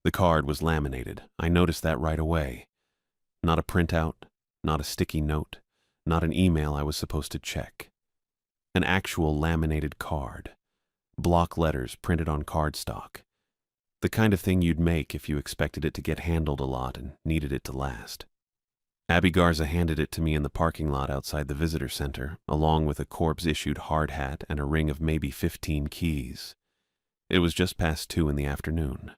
The card was laminated. I noticed that right away. Not a printout, not a sticky note, not an email I was supposed to check. An actual laminated card. Block letters printed on cardstock. The kind of thing you'd make if you expected it to get handled a lot and needed it to last. Abby Garza handed it to me in the parking lot outside the visitor center, along with a corpse-issued hard hat and a ring of maybe 15 keys. It was just past 2 in the afternoon.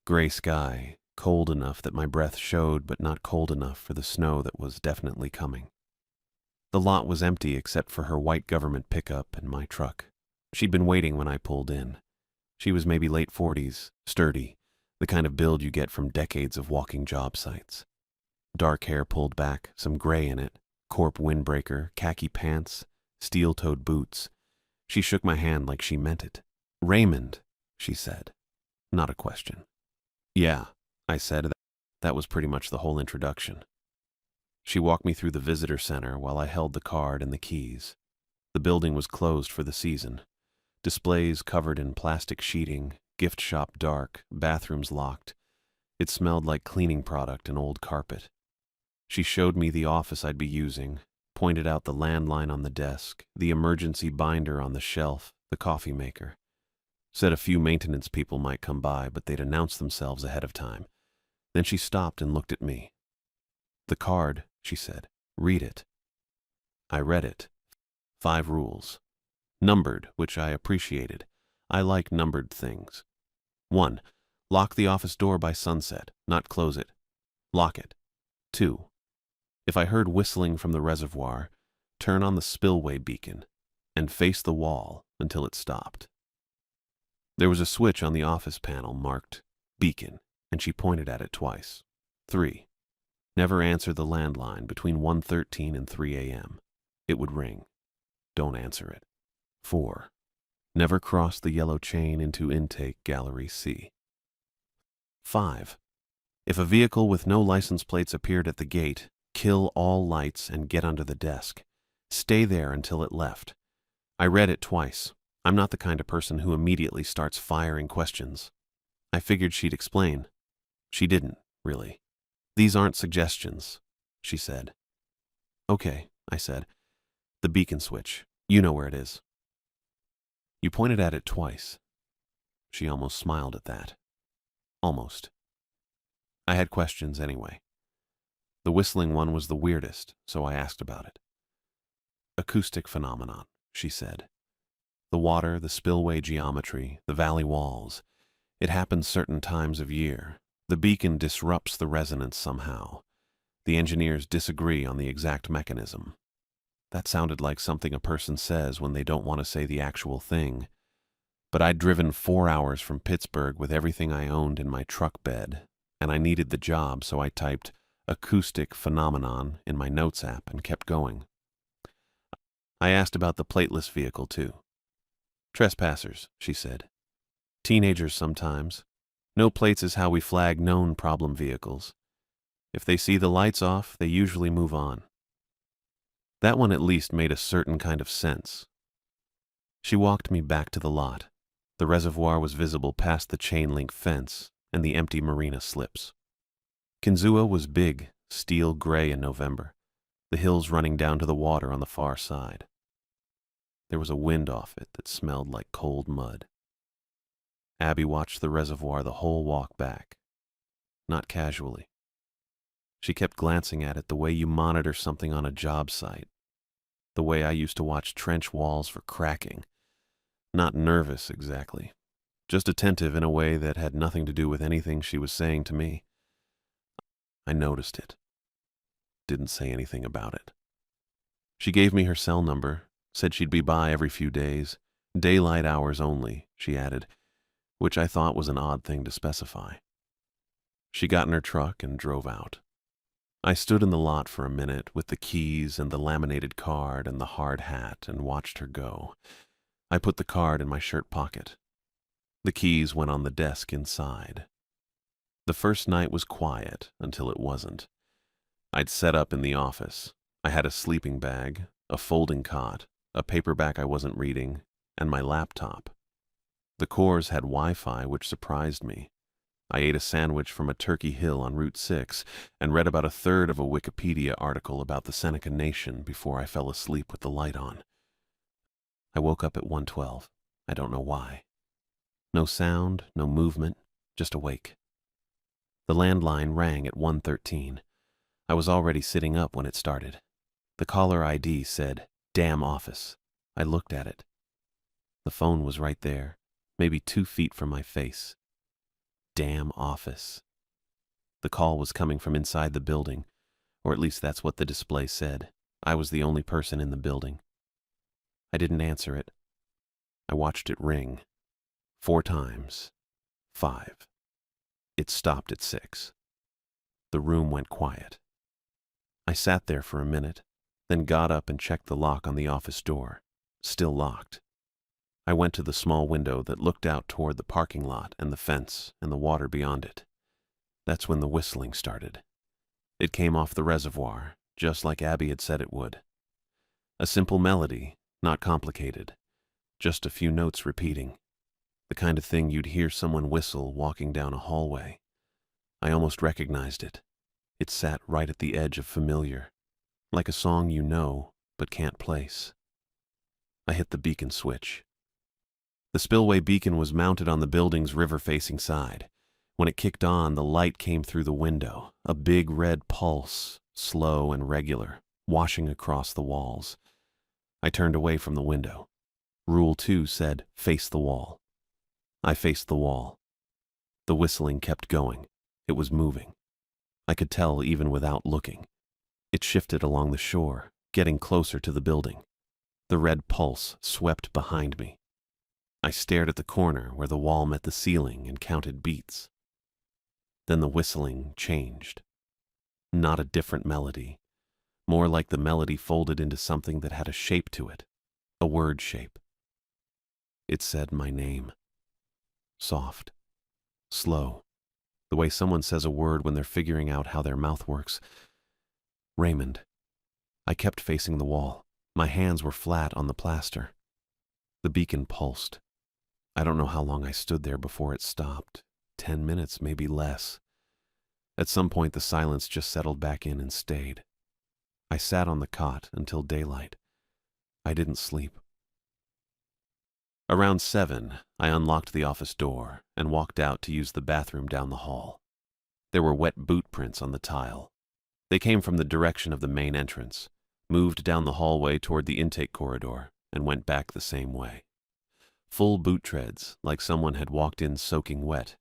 Gray sky, cold enough that my breath showed, but not cold enough for the snow that was definitely coming. The lot was empty except for her white government pickup and my truck. She'd been waiting when I pulled in. She was maybe late 40s, sturdy, the kind of build you get from decades of walking job sites. Dark hair pulled back, some gray in it, corp windbreaker, khaki pants, steel-toed boots. She shook my hand like she meant it. "Raymond," she said. Not a question. "Yeah," I said. That was pretty much the whole introduction. She walked me through the visitor center while I held the card and the keys. The building was closed for the season. Displays covered in plastic sheeting, gift shop dark, bathrooms locked. It smelled like cleaning product and old carpet. She showed me the office I'd be using, pointed out the landline on the desk, the emergency binder on the shelf, the coffee maker. Said a few maintenance people might come by, but they'd announce themselves ahead of time. Then she stopped and looked at me. "The card," she said. "Read it." I read it. 5 rules. Numbered, which I appreciated. I like numbered things. 1. Lock the office door by sunset, not close it. Lock it. 2. If I heard whistling from the reservoir, turn on the spillway beacon and face the wall until it stopped. There was a switch on the office panel marked beacon, and she pointed at it twice. 3. Never answer the landline between 1:13 and 3 a.m. It would ring. Don't answer it. 4. Never cross the yellow chain into intake gallery C. 5. If a vehicle with no license plates appeared at the gate, kill all lights and get under the desk. Stay there until it left. I read it twice. I'm not the kind of person who immediately starts firing questions. I figured she'd explain. She didn't, really. "These aren't suggestions," she said. "Okay," I said. "The beacon switch. You know where it is." "You pointed at it twice." She almost smiled at that. Almost. I had questions anyway. The whistling one was the weirdest, so I asked about it. "Acoustic phenomenon," she said. "The water, the spillway geometry, the valley walls. It happens certain times of year. The beacon disrupts the resonance somehow. The engineers disagree on the exact mechanism." That sounded like something a person says when they don't want to say the actual thing. But I'd driven 4 hours from Pittsburgh with everything I owned in my truck bed, and I needed the job, so I typed "acoustic phenomenon" in my notes app and kept going. I asked about the plateless vehicle, too. "Trespassers," she said. "Teenagers sometimes. No plates is how we flag known problem vehicles. If they see the lights off, they usually move on." That one at least made a certain kind of sense. She walked me back to the lot. The reservoir was visible past the chain-link fence and the empty marina slips. Kinzua was big, steel gray in November, the hills running down to the water on the far side. There was a wind off it that smelled like cold mud. Abby watched the reservoir the whole walk back. Not casually. She kept glancing at it the way you monitor something on a job site. The way I used to watch trench walls for cracking. Not nervous, exactly. Just attentive in a way that had nothing to do with anything she was saying to me. I noticed it. Didn't say anything about it. She gave me her cell number, said she'd be by every few days. Daylight hours only, she added, which I thought was an odd thing to specify. She got in her truck and drove out. I stood in the lot for a minute with the keys and the laminated card and the hard hat and watched her go. I put the card in my shirt pocket. The keys went on the desk inside. The first night was quiet until it wasn't. I'd set up in the office. I had a sleeping bag, a folding cot, a paperback I wasn't reading, and my laptop. The cores had Wi-Fi, which surprised me. I ate a sandwich from a Turkey Hill on Route 6 and read about a third of a Wikipedia article about the Seneca Nation before I fell asleep with the light on. I woke up at 1:12. I don't know why. No sound, no movement, just awake. The landline rang at 1:13. I was already sitting up when it started. The caller ID said, "Damn office." I looked at it. The phone was right there, maybe 2 feet from my face. Damn office. The call was coming from inside the building, or at least that's what the display said. I was the only person in the building. I didn't answer it. I watched it ring. 4 times. 5. It stopped at 6. The room went quiet. I sat there for a minute, then got up and checked the lock on the office door. Still locked. I went to the small window that looked out toward the parking lot and the fence and the water beyond it. That's when the whistling started. It came off the reservoir, just like Abby had said it would. A simple melody, not complicated. Just a few notes repeating. The kind of thing you'd hear someone whistle walking down a hallway. I almost recognized it. It sat right at the edge of familiar, like a song you know but can't place. I hit the beacon switch. The spillway beacon was mounted on the building's river-facing side. When it kicked on, the light came through the window, a big red pulse, slow and regular, washing across the walls. I turned away from the window. Rule 2 said, "Face the wall." I faced the wall. The whistling kept going. It was moving. I could tell even without looking. It shifted along the shore, getting closer to the building. The red pulse swept behind me. I stared at the corner where the wall met the ceiling and counted beats. Then the whistling changed. Not a different melody. More like the melody folded into something that had a shape to it. A word shape. It said my name. Soft. Slow. The way someone says a word when they're figuring out how their mouth works. Raymond. I kept facing the wall. My hands were flat on the plaster. The beacon pulsed. I don't know how long I stood there before it stopped. 10 minutes, maybe less. At some point, the silence just settled back in and stayed. I sat on the cot until daylight. I didn't sleep. Around 7, I unlocked the office door and walked out to use the bathroom down the hall. There were wet boot prints on the tile. They came from the direction of the main entrance, moved down the hallway toward the intake corridor, and went back the same way. Full boot treads, like someone had walked in soaking wet.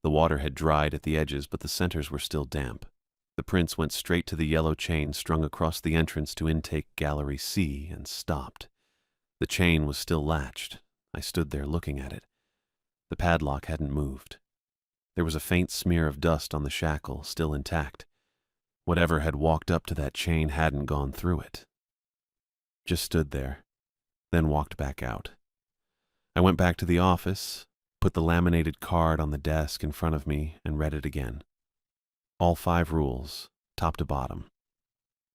The water had dried at the edges, but the centers were still damp. The prints went straight to the yellow chain strung across the entrance to intake Gallery C and stopped. The chain was still latched. I stood there looking at it. The padlock hadn't moved. There was a faint smear of dust on the shackle, still intact. Whatever had walked up to that chain hadn't gone through it. Just stood there, then walked back out. I went back to the office, put the laminated card on the desk in front of me, and read it again. All 5 rules, top to bottom.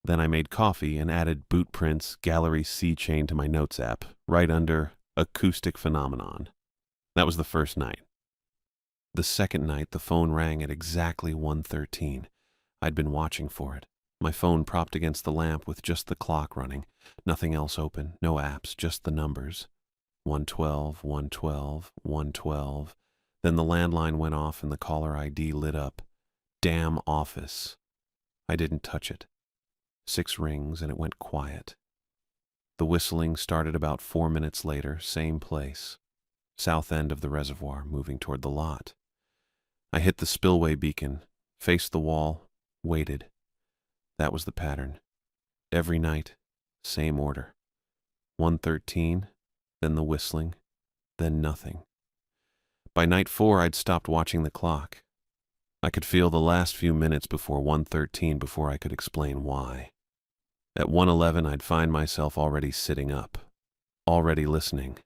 Then I made coffee and added boot prints Gallery C chain to my notes app, right under Acoustic Phenomenon. That was the first night. The second night, the phone rang at exactly 1:13. I'd been watching for it. My phone propped against the lamp with just the clock running. Nothing else open, no apps, just the numbers. 112, 112, 112. Then the landline went off and the caller ID lit up. Damn office. I didn't touch it. 6 rings and it went quiet. The whistling started about 4 minutes later, same place. South end of the reservoir, moving toward the lot. I hit the spillway beacon, faced the wall, waited. That was the pattern. Every night, same order. 1:13, then the whistling, then nothing. By night 4, I'd stopped watching the clock. I could feel the last few minutes before 1:13 before I could explain why. At 1:11, I'd find myself already sitting up, already listening.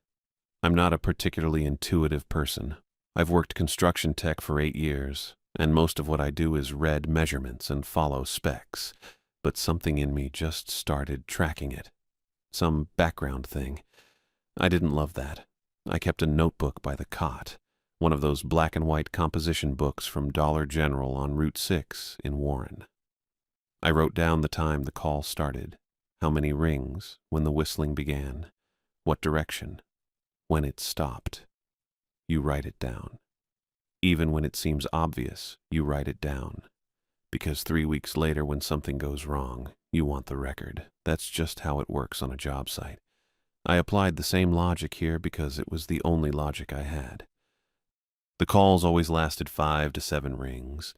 I'm not a particularly intuitive person. I've worked construction tech for 8 years, and most of what I do is read measurements and follow specs, but something in me just started tracking it. Some background thing. I didn't love that. I kept a notebook by the cot, one of those black and white composition books from Dollar General on Route 6 in Warren. I wrote down the time the call started, how many rings, when the whistling began, what direction, when it stopped. You write it down. Even when it seems obvious, you write it down. Because 3 weeks later, when something goes wrong, you want the record. That's just how it works on a job site. I applied the same logic here because it was the only logic I had. The calls always lasted 5 to 7 rings.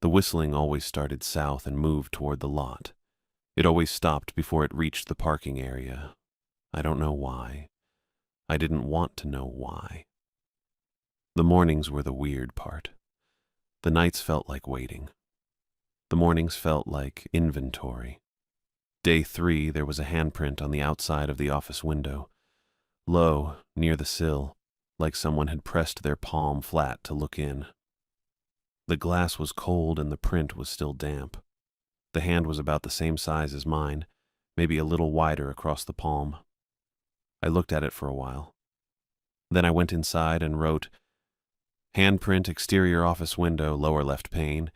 The whistling always started south and moved toward the lot. It always stopped before it reached the parking area. I don't know why. I didn't want to know why. The mornings were the weird part. The nights felt like waiting. The mornings felt like inventory. Day 3, there was a handprint on the outside of the office window. Low, near the sill, like someone had pressed their palm flat to look in. The glass was cold and the print was still damp. The hand was about the same size as mine, maybe a little wider across the palm. I looked at it for a while. Then I went inside and wrote, "Handprint, exterior office window, lower left pane,"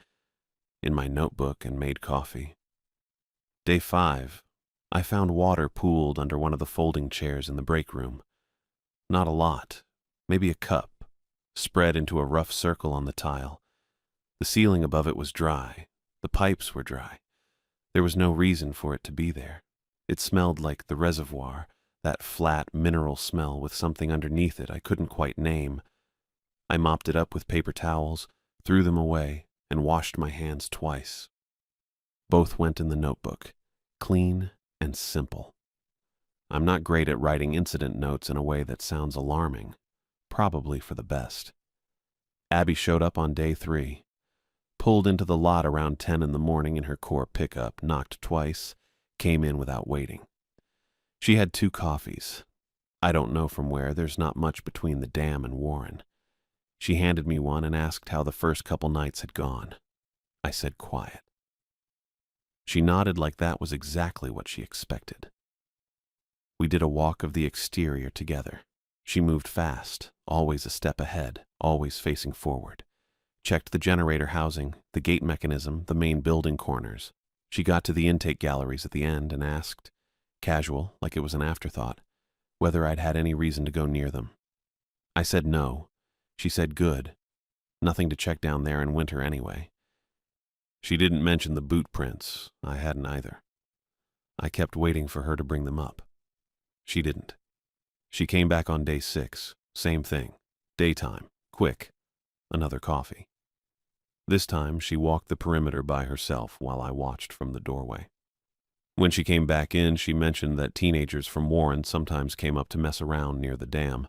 in my notebook and made coffee. Day 5, I found water pooled under one of the folding chairs in the break room. Not a lot, maybe a cup, spread into a rough circle on the tile. The ceiling above it was dry. The pipes were dry. There was no reason for it to be there. It smelled like the reservoir, that flat mineral smell with something underneath it I couldn't quite name. I mopped it up with paper towels, threw them away, and washed my hands twice. Both went in the notebook, clean and simple. I'm not great at writing incident notes in a way that sounds alarming, probably for the best. Abby showed up on day 3, pulled into the lot around 10 in the morning in her core pickup, knocked twice, came in without waiting. She had 2 coffees. I don't know from where, there's not much between the dam and Warren. She handed me one and asked how the first couple nights had gone. I said quiet. She nodded like that was exactly what she expected. We did a walk of the exterior together. She moved fast, always a step ahead, always facing forward. Checked the generator housing, the gate mechanism, the main building corners. She got to the intake galleries at the end and asked, casual, like it was an afterthought, whether I'd had any reason to go near them. I said no. She said good. Nothing to check down there in winter anyway. She didn't mention the boot prints. I hadn't either. I kept waiting for her to bring them up. She didn't. She came back on day 6. Same thing. Daytime. Quick. Another coffee. This time, she walked the perimeter by herself while I watched from the doorway. When she came back in, she mentioned that teenagers from Warren sometimes came up to mess around near the dam.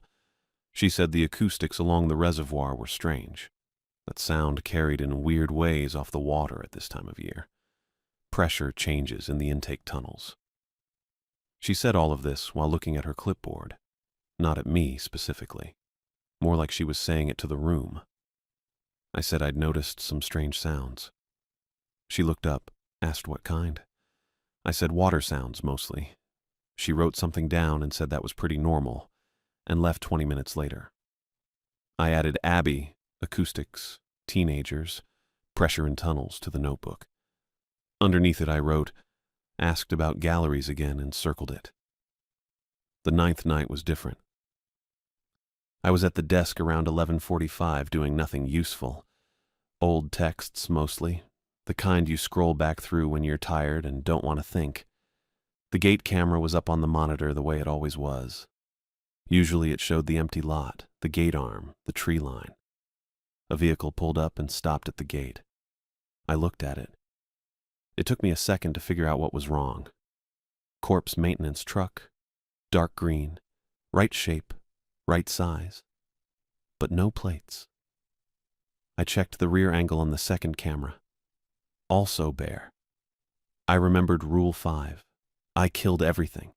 She said the acoustics along the reservoir were strange. That sound carried in weird ways off the water at this time of year. Pressure changes in the intake tunnels. She said all of this while looking at her clipboard, not at me specifically, more like she was saying it to the room. I said I'd noticed some strange sounds. She looked up, asked what kind. I said water sounds mostly. She wrote something down and said that was pretty normal, and left 20 minutes later. I added Abby, acoustics, teenagers, pressure in tunnels to the notebook. Underneath it I wrote, asked about galleries again and circled it. The 9th night was different. I was at the desk around 11:45 doing nothing useful. Old texts mostly, the kind you scroll back through when you're tired and don't want to think. The gate camera was up on the monitor the way it always was. Usually it showed the empty lot, the gate arm, the tree line. A vehicle pulled up and stopped at the gate. I looked at it. It took me a second to figure out what was wrong. Corpse maintenance truck, dark green, right shape, right size, but no plates. I checked the rear angle on the second camera. Also bare. I remembered Rule 5. I killed everything.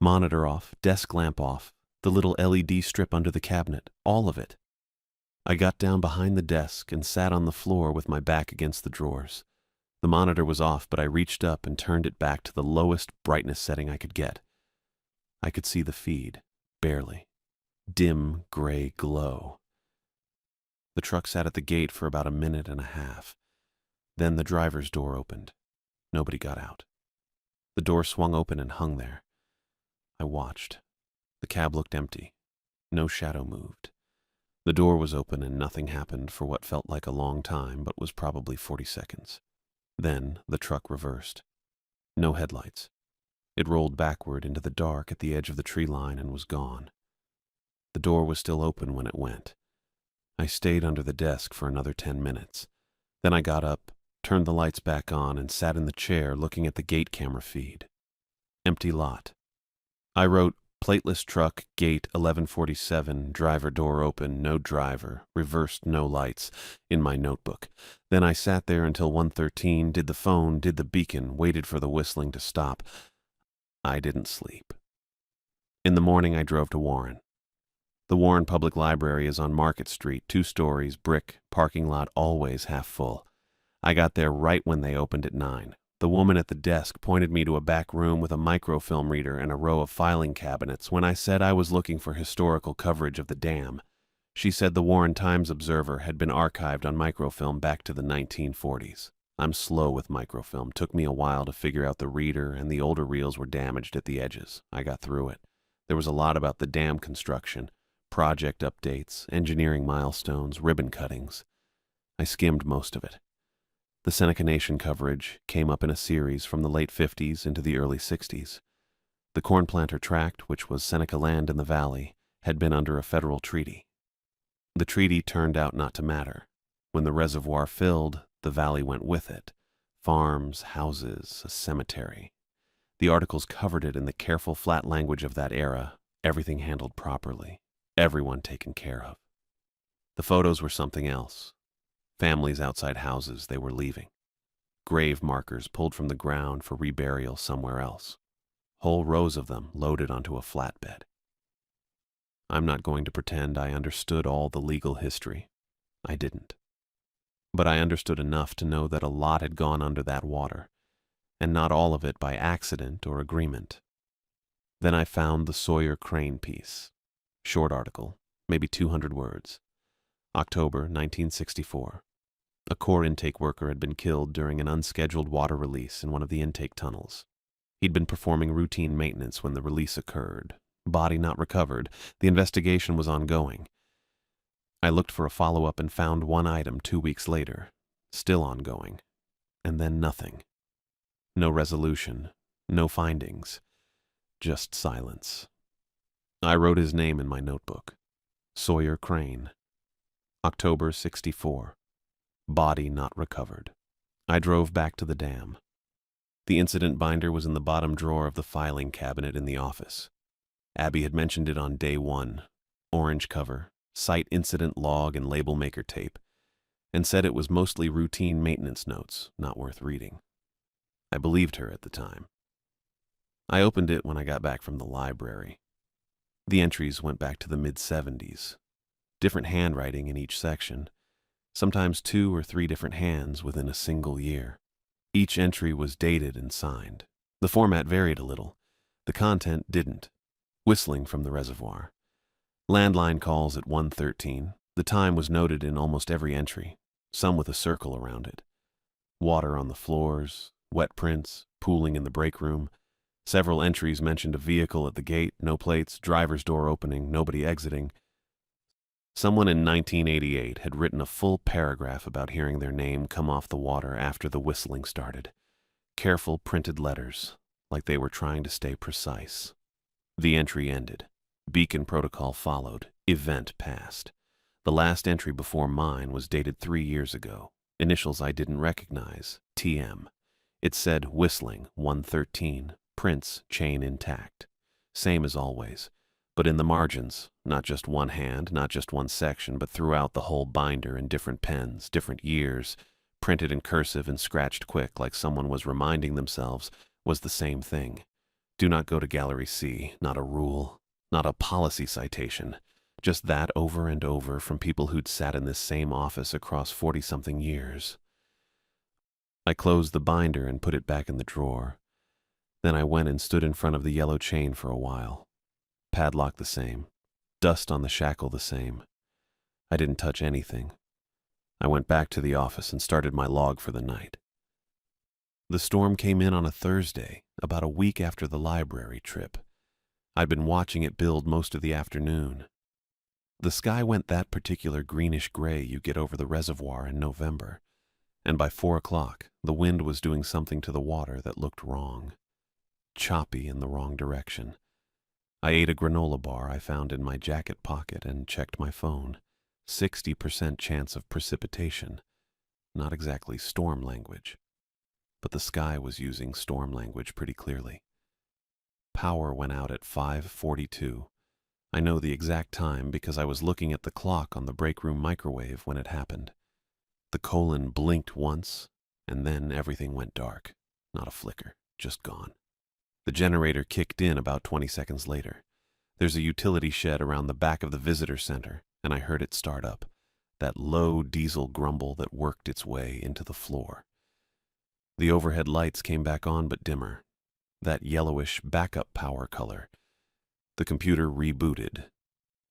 Monitor off, desk lamp off, the little LED strip under the cabinet, all of it. I got down behind the desk and sat on the floor with my back against the drawers. The monitor was off, but I reached up and turned it back to the lowest brightness setting I could get. I could see the feed, barely. Dim gray glow. The truck sat at the gate for about a minute and a half. Then the driver's door opened. Nobody got out. The door swung open and hung there. I watched. The cab looked empty. No shadow moved. The door was open and nothing happened for what felt like a long time, but was probably 40 seconds. Then the truck reversed. No headlights. It rolled backward into the dark at the edge of the tree line and was gone. The door was still open when it went. I stayed under the desk for another 10 minutes. Then I got up, turned the lights back on, and sat in the chair looking at the gate camera feed. Empty lot. I wrote, "Plateless truck, gate 1147, driver door open, no driver, reversed, no lights," in my notebook. Then I sat there until 1:13, did the phone, did the beacon, waited for the whistling to stop. I didn't sleep. In the morning, I drove to Warren. The Warren Public Library is on Market Street, 2 stories, brick, parking lot always half full. I got there right when they opened at 9. The woman at the desk pointed me to a back room with a microfilm reader and a row of filing cabinets when I said I was looking for historical coverage of the dam. She said the Warren Times-Observer had been archived on microfilm back to the 1940s. I'm slow with microfilm. Took me a while to figure out the reader, and the older reels were damaged at the edges. I got through it. There was a lot about the dam construction, project updates, engineering milestones, ribbon cuttings. I skimmed most of it. The Seneca Nation coverage came up in a series from the late 50s into the early 60s. The Corn Planter Tract, which was Seneca land in the valley, had been under a federal treaty. The treaty turned out not to matter. When the reservoir filled, the valley went with it. Farms, houses, a cemetery. The articles covered it in the careful, flat language of that era, everything handled properly, everyone taken care of. The photos were something else. Families outside houses they were leaving. Grave markers pulled from the ground for reburial somewhere else. Whole rows of them loaded onto a flatbed. I'm not going to pretend I understood all the legal history. I didn't. But I understood enough to know that a lot had gone under that water, and not all of it by accident or agreement. Then I found the Sawyer Crane piece. Short article, maybe 200 words. October 1964. A Corps intake worker had been killed during an unscheduled water release in one of the intake tunnels. He'd been performing routine maintenance when the release occurred. Body not recovered. The investigation was ongoing. I looked for a follow-up and found one item 2 weeks later, still ongoing, and then nothing. No resolution, no findings, just silence. I wrote his name in my notebook. Sawyer Crane. October 64. Body not recovered. I drove back to the dam. The incident binder was in the bottom drawer of the filing cabinet in the office. Abby had mentioned it on day 1. Orange cover, site incident log and label maker tape, and said it was mostly routine maintenance notes, not worth reading. I believed her at the time. I opened it when I got back from the library. The entries went back to the mid-70s. Different handwriting in each section, sometimes 2 or 3 different hands within a single year. Each entry was dated and signed. The format varied a little. The content didn't. Whistling from the reservoir. Landline calls at 1:13. The time was noted in almost every entry, some with a circle around it. Water on the floors, wet prints, pooling in the break room. Several entries mentioned a vehicle at the gate, no plates, driver's door opening, nobody exiting. Someone in 1988 had written a full paragraph about hearing their name come off the water after the whistling started. Careful printed letters, like they were trying to stay precise. The entry ended. Beacon protocol followed. Event passed. The last entry before mine was dated 3 years ago. Initials I didn't recognize. TM. It said whistling, 113. Prints, chain intact. Same as always. But in the margins, not just one hand, not just one section, but throughout the whole binder in different pens, different years, printed in cursive and scratched quick like someone was reminding themselves, was the same thing. Do not go to Gallery C, not a rule, not a policy citation, just that over and over from people who'd sat in this same office across 40-something years. I closed the binder and put it back in the drawer. Then I went and stood in front of the yellow chain for a while. Padlock the same. Dust on the shackle the same. I didn't touch anything. I went back to the office and started my log for the night. The storm came in on a Thursday, about a week after the library trip. I'd been watching it build most of the afternoon. The sky went that particular greenish gray you get over the reservoir in November, and by 4 o'clock, the wind was doing something to the water that looked wrong. Choppy in the wrong direction. I ate a granola bar I found in my jacket pocket and checked my phone. 60% chance of precipitation. Not exactly storm language. But the sky was using storm language pretty clearly. Power went out at 5:42. I know the exact time because I was looking at the clock on the break room microwave when it happened. The colon blinked once, and then everything went dark. Not a flicker, just gone. The generator kicked in about 20 seconds later. There's a utility shed around the back of the visitor center, and I heard it start up, that low diesel grumble that worked its way into the floor. The overhead lights came back on but dimmer, that yellowish backup power color. The computer rebooted.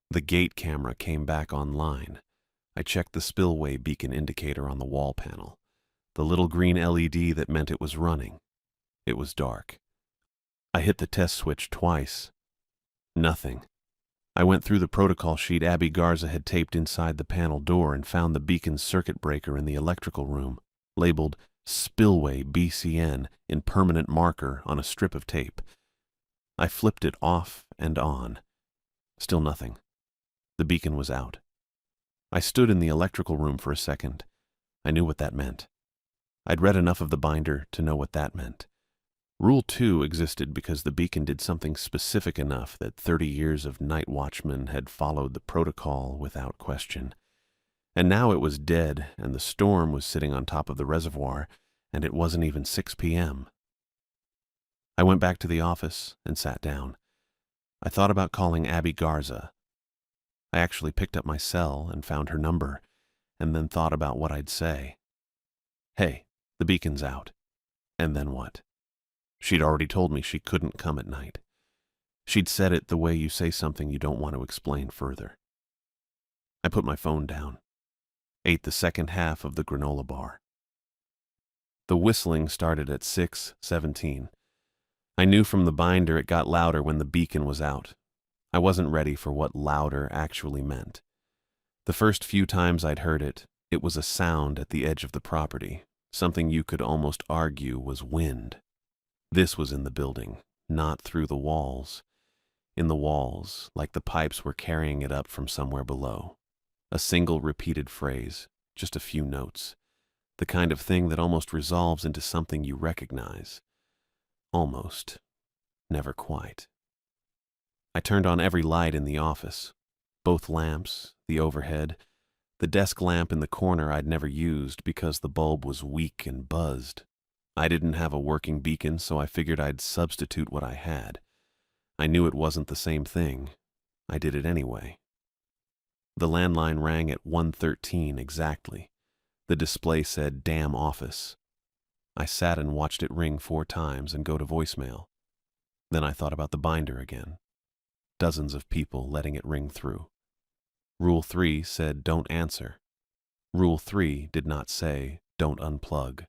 The gate camera came back online. I checked the spillway beacon indicator on the wall panel, the little green LED that meant it was running. It was dark. I hit the test switch twice. Nothing. I went through the protocol sheet Abby Garza had taped inside the panel door and found the beacon's circuit breaker in the electrical room, labeled Spillway BCN in permanent marker on a strip of tape. I flipped it off and on. Still nothing. The beacon was out. I stood in the electrical room for a second. I knew what that meant. I'd read enough of the binder to know what that meant. Rule 2 existed because the beacon did something specific enough that 30 years of night watchmen had followed the protocol without question. And now it was dead, and the storm was sitting on top of the reservoir, and it wasn't even 6 p.m. I went back to the office and sat down. I thought about calling Abby Garza. I actually picked up my cell and found her number, and then thought about what I'd say. Hey, the beacon's out. And then what? She'd already told me she couldn't come at night. She'd said it the way you say something you don't want to explain further. I put my phone down, ate the second half of the granola bar. The whistling started at 6:17. I knew from the binder it got louder when the beacon was out. I wasn't ready for what louder actually meant. The first few times I'd heard it, it was a sound at the edge of the property, something you could almost argue was wind. This was in the building, not through the walls. In the walls, like the pipes were carrying it up from somewhere below. A single repeated phrase, just a few notes. The kind of thing that almost resolves into something you recognize. Almost. Never quite. I turned on every light in the office. Both lamps, the overhead, the desk lamp in the corner I'd never used because the bulb was weak and buzzed. I didn't have a working beacon, so I figured I'd substitute what I had. I knew it wasn't the same thing. I did it anyway. The landline rang at 1:13 exactly. The display said, "Damn office." I sat and watched it ring 4 times and go to voicemail. Then I thought about the binder again. Dozens of people letting it ring through. Rule 3 said, "Don't answer." Rule 3 did not say, "Don't unplug."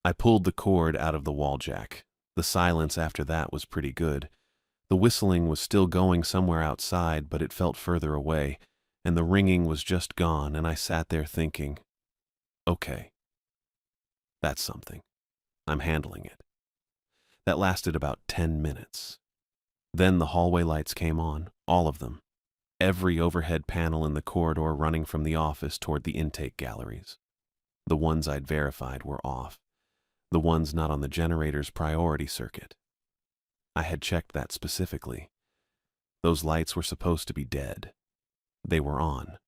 I pulled the cord out of the wall jack. The silence after that was pretty good. The whistling was still going somewhere outside, but it felt further away, and the ringing was just gone, and I sat there thinking, okay, that's something. I'm handling it. That lasted about 10 minutes. Then the hallway lights came on, all of them. Every overhead panel in the corridor running from the office toward the intake galleries. The ones I'd verified were off. The ones not on the generator's priority circuit. I had checked that specifically. Those lights were supposed to be dead. They were on.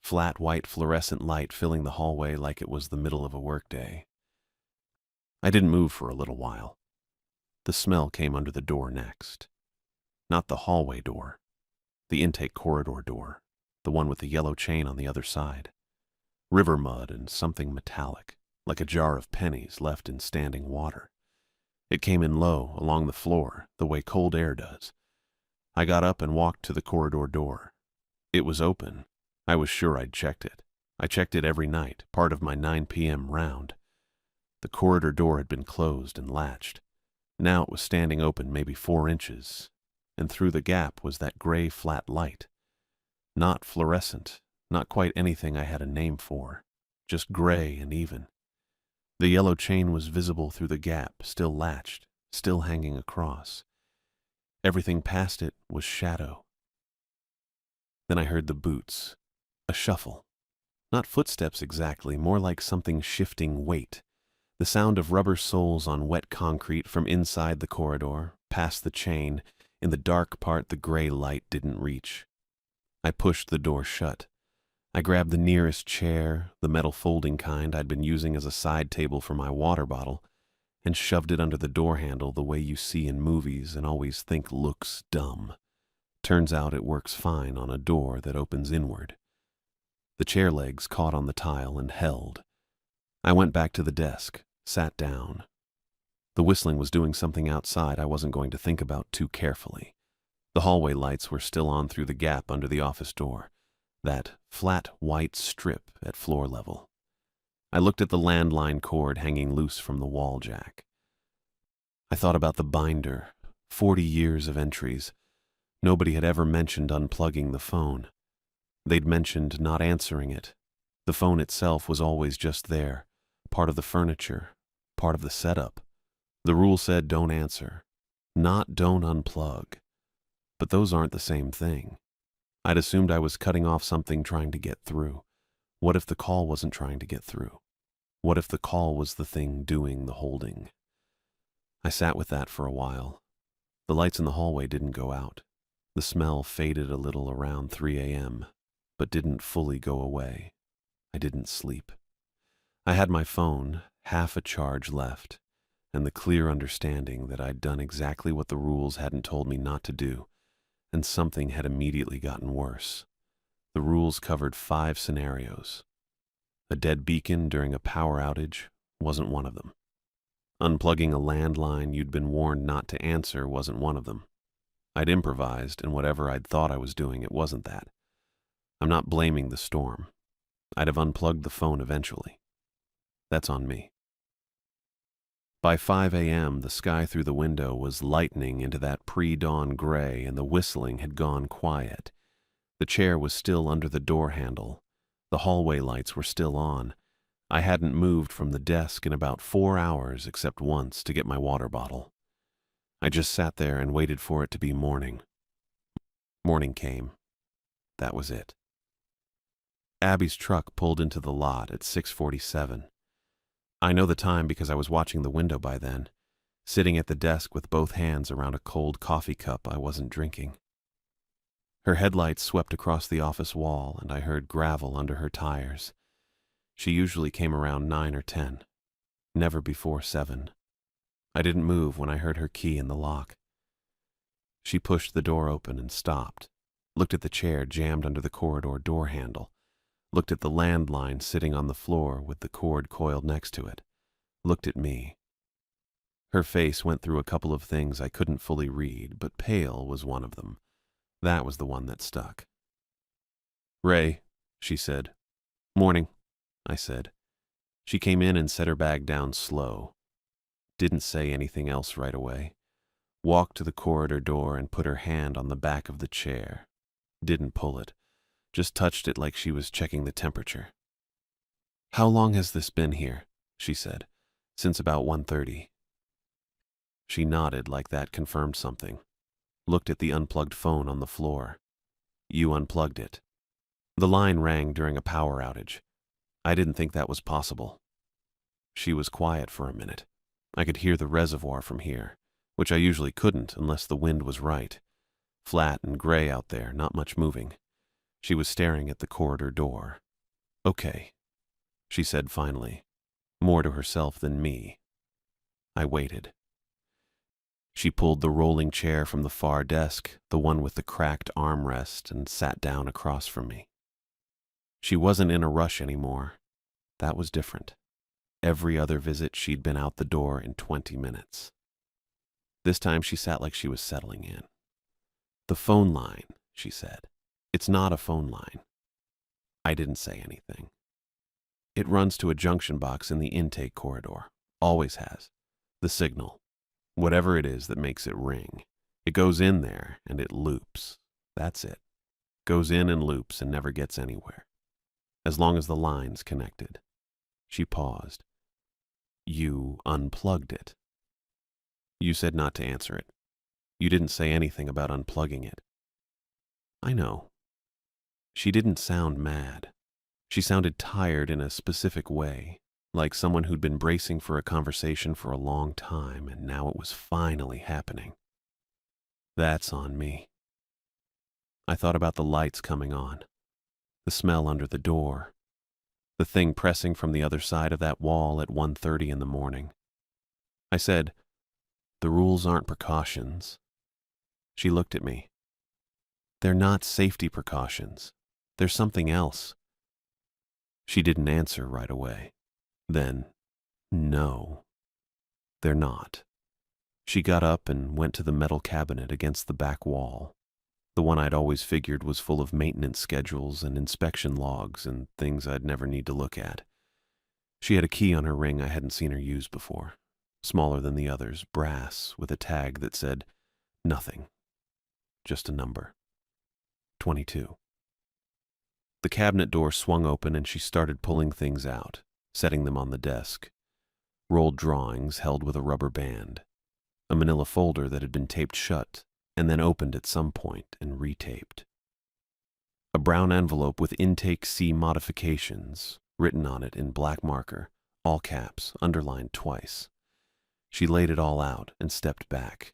Flat white fluorescent light filling the hallway like it was the middle of a workday. I didn't move for a little while. The smell came under the door next. Not the hallway door. The intake corridor door. The one with the yellow chain on the other side. River mud and something metallic, like a jar of pennies left in standing water. It came in low, along the floor, the way cold air does. I got up and walked to the corridor door. It was open. I was sure I'd checked it. I checked it every night, part of my 9 p.m. round. The corridor door had been closed and latched. Now it was standing open maybe 4 inches, and through the gap was that gray flat light. Not fluorescent, not quite anything I had a name for, just gray and even. The yellow chain was visible through the gap, still latched, still hanging across. Everything past it was shadow. Then I heard the boots, a shuffle. Not footsteps exactly, more like something shifting weight. The sound of rubber soles on wet concrete from inside the corridor, past the chain. In the dark part the gray light didn't reach. I pushed the door shut. I grabbed the nearest chair, the metal folding kind I'd been using as a side table for my water bottle, and shoved it under the door handle the way you see in movies and always think looks dumb. Turns out it works fine on a door that opens inward. The chair legs caught on the tile and held. I went back to the desk, sat down. The whistling was doing something outside I wasn't going to think about too carefully. The hallway lights were still on through the gap under the office door, that flat white strip at floor level. I looked at the landline cord hanging loose from the wall jack. I thought about the binder, 40 years of entries. Nobody had ever mentioned unplugging the phone. They'd mentioned not answering it. The phone itself was always just there, part of the furniture, part of the setup. The rule said don't answer, not don't unplug. But those aren't the same thing. I'd assumed I was cutting off something trying to get through. What if the call wasn't trying to get through? What if the call was the thing doing the holding? I sat with that for a while. The lights in the hallway didn't go out. The smell faded a little around 3 a.m., but didn't fully go away. I didn't sleep. I had my phone, half a charge left, and the clear understanding that I'd done exactly what the rules hadn't told me not to do, and something had immediately gotten worse. The rules covered 5 scenarios. A dead beacon during a power outage wasn't one of them. Unplugging a landline you'd been warned not to answer wasn't one of them. I'd improvised, and whatever I'd thought I was doing, it wasn't that. I'm not blaming the storm. I'd have unplugged the phone eventually. That's on me. By 5 a.m., the sky through the window was lightening into that pre-dawn gray, and the whistling had gone quiet. The chair was still under the door handle. The hallway lights were still on. I hadn't moved from the desk in about 4 hours except once to get my water bottle. I just sat there and waited for it to be morning. Morning came. That was it. Abby's truck pulled into the lot at 6:47. I know the time because I was watching the window by then, sitting at the desk with both hands around a cold coffee cup I wasn't drinking. Her headlights swept across the office wall, and I heard gravel under her tires. She usually came around 9 or 10, never before 7. I didn't move when I heard her key in the lock. She pushed the door open and stopped, looked at the chair jammed under the corridor door handle, looked at the landline sitting on the floor with the cord coiled next to it, looked at me. Her face went through a couple of things I couldn't fully read, but pale was one of them. That was the one that stuck. "Ray," she said. "Morning," I said. She came in and set her bag down slow. Didn't say anything else right away. Walked to the corridor door and put her hand on the back of the chair. Didn't pull it. Just touched it like she was checking the temperature. "How long has this been here?" she said. "Since about 1:30. She nodded like that confirmed something. Looked at the unplugged phone on the floor. "You unplugged it." The line rang during a power outage. I didn't think that was possible. She was quiet for a minute. I could hear the reservoir from here, which I usually couldn't unless the wind was right. Flat and gray out there, not much moving. She was staring at the corridor door. "Okay," she said finally, more to herself than me. I waited. She pulled the rolling chair from the far desk, the one with the cracked armrest, and sat down across from me. She wasn't in a rush anymore. That was different. Every other visit she'd been out the door in 20 minutes. This time she sat like she was settling in. "The phone line," she said. "It's not a phone line." I didn't say anything. It runs to a junction box in the intake corridor. Always has. The signal. Whatever it is that makes it ring. It goes in there and it loops. That's it. Goes in and loops and never gets anywhere. As long as the line's connected. She paused. You unplugged it. You said not to answer it. You didn't say anything about unplugging it. I know. She didn't sound mad. She sounded tired in a specific way, like someone who'd been bracing for a conversation for a long time and now it was finally happening. That's on me. I thought about the lights coming on, the smell under the door, the thing pressing from the other side of that wall at 1:30 in the morning. I said, "The rules aren't precautions." She looked at me. "They're not safety precautions. There's something else." She didn't answer right away. Then, "No, they're not." She got up and went to the metal cabinet against the back wall, the one I'd always figured was full of maintenance schedules and inspection logs and things I'd never need to look at. She had a key on her ring I hadn't seen her use before, smaller than the others, brass, with a tag that said, "Nothing." Just a number. 22. The cabinet door swung open and she started pulling things out, setting them on the desk. Rolled drawings held with a rubber band. A manila folder that had been taped shut and then opened at some point and retaped. A brown envelope with Intake C modifications, written on it in black marker, all caps, underlined twice. She laid it all out and stepped back.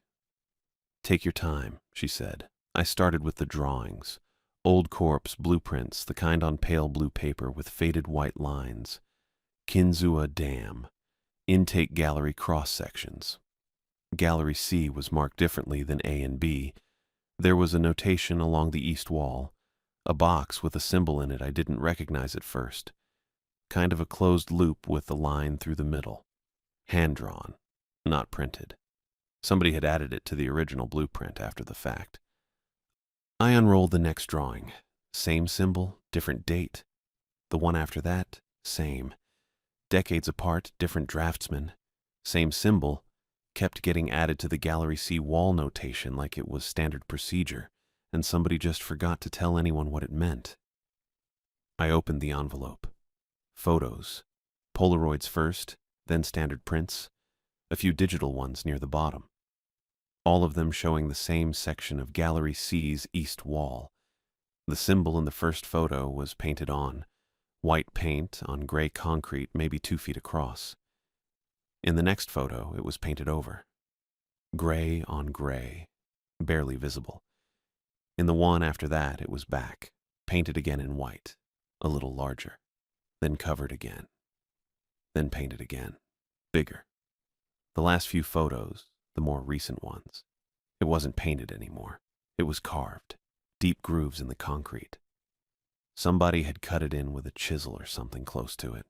"Take your time," she said. I started with the drawings. Old corpse blueprints, the kind on pale blue paper with faded white lines. Kinzua Dam. Intake gallery cross-sections. Gallery C was marked differently than A and B. There was a notation along the east wall, a box with a symbol in it I didn't recognize at first. Kind of a closed loop with a line through the middle. Hand-drawn, not printed. Somebody had added it to the original blueprint after the fact. I unrolled the next drawing. Same symbol, different date. The one after that, same. Decades apart, different draftsmen. Same symbol, kept getting added to the Gallery C wall notation like it was standard procedure, and somebody just forgot to tell anyone what it meant. I opened the envelope. Photos. Polaroids first, then standard prints. A few digital ones near the bottom. All of them showing the same section of Gallery C's east wall. The symbol in the first photo was painted on, white paint on gray concrete maybe 2 feet across. In the next photo, it was painted over. Gray on gray, barely visible. In the one after that, it was back, painted again in white, a little larger, then covered again, then painted again, bigger. The last few photos, the more recent ones, it wasn't painted anymore. It was carved, deep grooves in the concrete. Somebody had cut it in with a chisel or something close to it.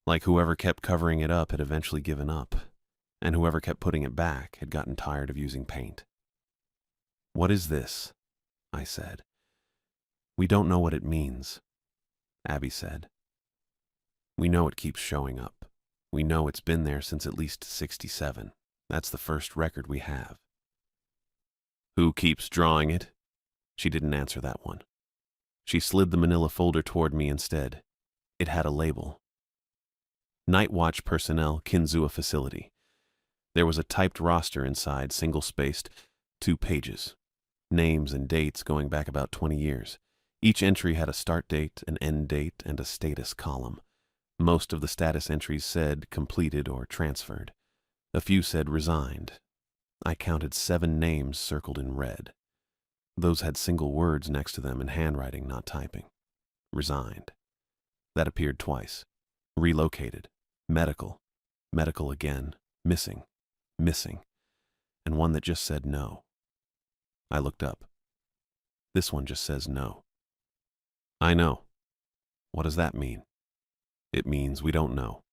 Like whoever kept covering it up had eventually given up, and whoever kept putting it back had gotten tired of using paint. "What is this?" I said. "We don't know what it means," Abby said. "We know it keeps showing up. We know it's been there since at least 67. That's the first record we have." "Who keeps drawing it?" She didn't answer that one. She slid the manila folder toward me instead. It had a label. Night Watch Personnel, Kinzua Facility. There was a typed roster inside, single-spaced, 2 pages. Names and dates going back about 20 years. Each entry had a start date, an end date, and a status column. Most of the status entries said completed or transferred. A few said resigned. I counted 7 names circled in red. Those had single words next to them in handwriting, not typing. Resigned. That appeared twice. Relocated. Medical. Medical again. Missing. Missing. And one that just said no. I looked up. This one just says no. I know. What does that mean? It means we don't know.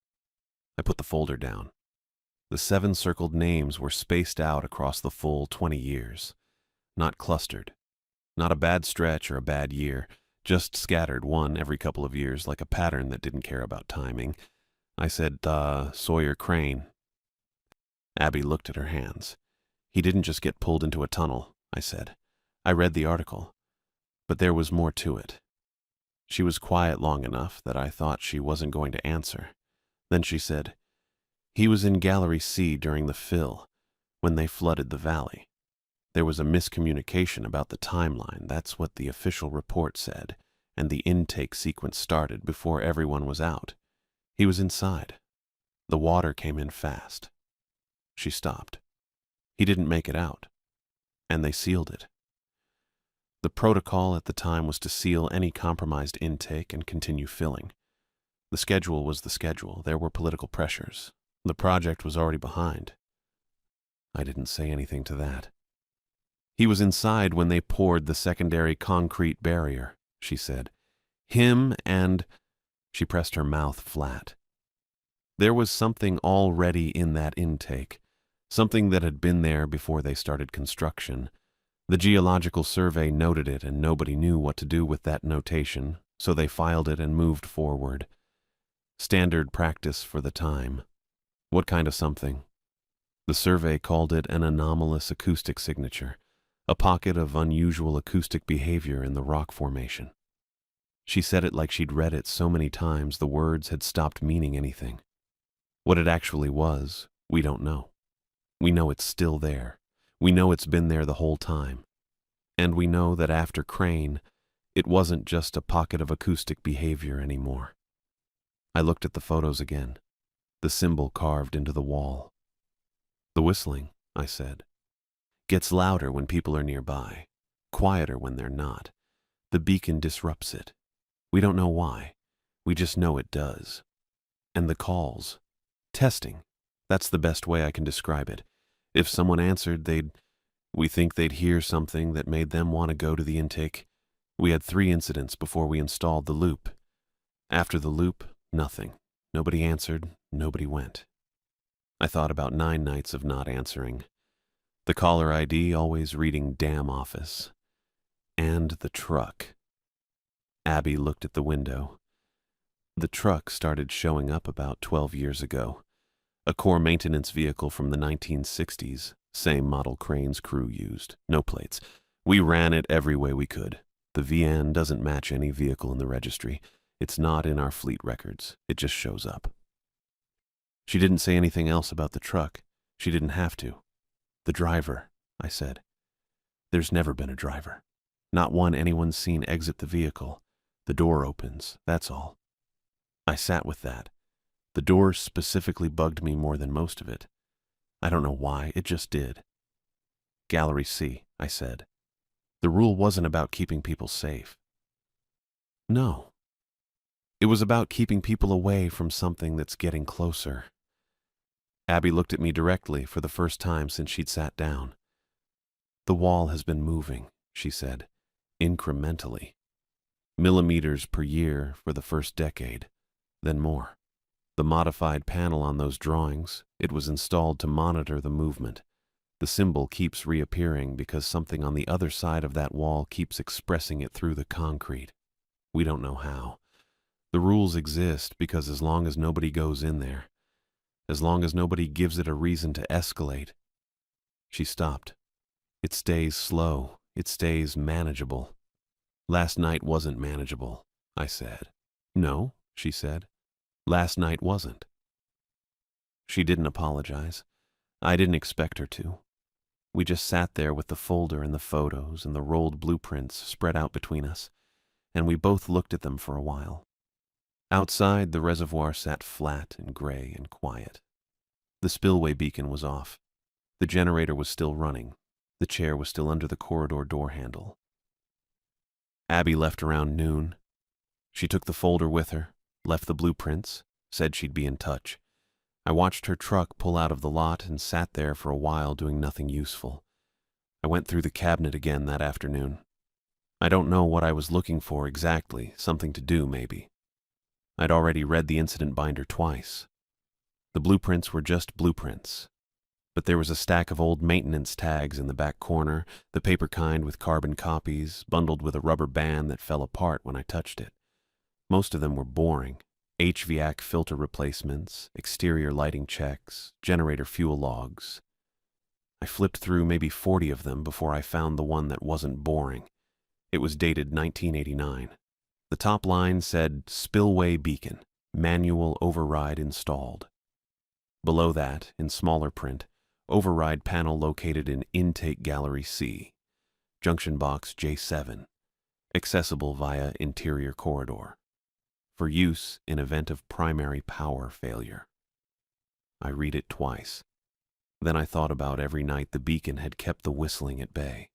I put the folder down. The 7 circled names were spaced out across the full 20 years. Not clustered. Not a bad stretch or a bad year. Just scattered one every couple of years like a pattern that didn't care about timing. I said, Sawyer Crane. Abby looked at her hands. He didn't just get pulled into a tunnel, I said. I read the article. But there was more to it. She was quiet long enough that I thought she wasn't going to answer. Then she said, he was in Gallery C during the fill, when they flooded the valley. There was a miscommunication about the timeline, that's what the official report said, and the intake sequence started before everyone was out. He was inside. The water came in fast. She stopped. He didn't make it out, and they sealed it. The protocol at the time was to seal any compromised intake and continue filling. The schedule was the schedule. There were political pressures. The project was already behind. I didn't say anything to that. He was inside when they poured the secondary concrete barrier, she said. Him and... She pressed her mouth flat. There was something already in that intake, something that had been there before they started construction. The Geological Survey noted it, and nobody knew what to do with that notation, so they filed it and moved forward. Standard practice for the time. What kind of something? The survey called it an anomalous acoustic signature, a pocket of unusual acoustic behavior in the rock formation. She said it like she'd read it so many times the words had stopped meaning anything. What it actually was, we don't know. We know it's still there. We know it's been there the whole time. And we know that after Crane, it wasn't just a pocket of acoustic behavior anymore. I looked at the photos again, the symbol carved into the wall. The whistling, I said, gets louder when people are nearby, quieter when they're not. The beacon disrupts it. We don't know why. We just know it does. And the calls. Testing. That's the best way I can describe it. If someone answered, we think they'd hear something that made them want to go to the intake. We had 3 incidents before we installed the loop. After the loop, nothing. Nobody answered, nobody went. I thought about 9 nights of not answering. The caller ID always reading damn office. And the truck. Abby looked at the window. The truck started showing up about 12 years ago. A core maintenance vehicle from the 1960s, same model Crane's crew used, no plates. We ran it every way we could. The VN doesn't match any vehicle in the registry. It's not in our fleet records. It just shows up. She didn't say anything else about the truck. She didn't have to. The driver, I said. There's never been a driver. Not one anyone's seen exit the vehicle. The door opens, that's all. I sat with that. The door specifically bugged me more than most of it. I don't know why, it just did. Gallery C, I said. The rule wasn't about keeping people safe. No. It was about keeping people away from something that's getting closer. Abby looked at me directly for the first time since she'd sat down. The wall has been moving, she said, incrementally. Millimeters per year for the first decade, then more. The modified panel on those drawings, it was installed to monitor the movement. The symbol keeps reappearing because something on the other side of that wall keeps expressing it through the concrete. We don't know how. The rules exist because as long as nobody goes in there, as long as nobody gives it a reason to escalate. She stopped. It stays slow. It stays manageable. Last night wasn't manageable, I said. No, she said. Last night wasn't. She didn't apologize. I didn't expect her to. We just sat there with the folder and the photos and the rolled blueprints spread out between us, and we both looked at them for a while. Outside, the reservoir sat flat and gray and quiet. The spillway beacon was off. The generator was still running. The chair was still under the corridor door handle. Abby left around noon. She took the folder with her, left the blueprints, said she'd be in touch. I watched her truck pull out of the lot and sat there for a while doing nothing useful. I went through the cabinet again that afternoon. I don't know what I was looking for exactly, something to do maybe. I'd already read the incident binder twice. The blueprints were just blueprints. But there was a stack of old maintenance tags in the back corner, the paper kind with carbon copies, bundled with a rubber band that fell apart when I touched it. Most of them were boring. HVAC filter replacements, exterior lighting checks, generator fuel logs. I flipped through maybe 40 of them before I found the one that wasn't boring. It was dated 1989. The top line said, "Spillway Beacon, manual override installed." Below that, in smaller print, override panel located in intake gallery C, junction box J7, accessible via interior corridor, for use in event of primary power failure. I read it twice. Then I thought about every night the beacon had kept the whistling at bay.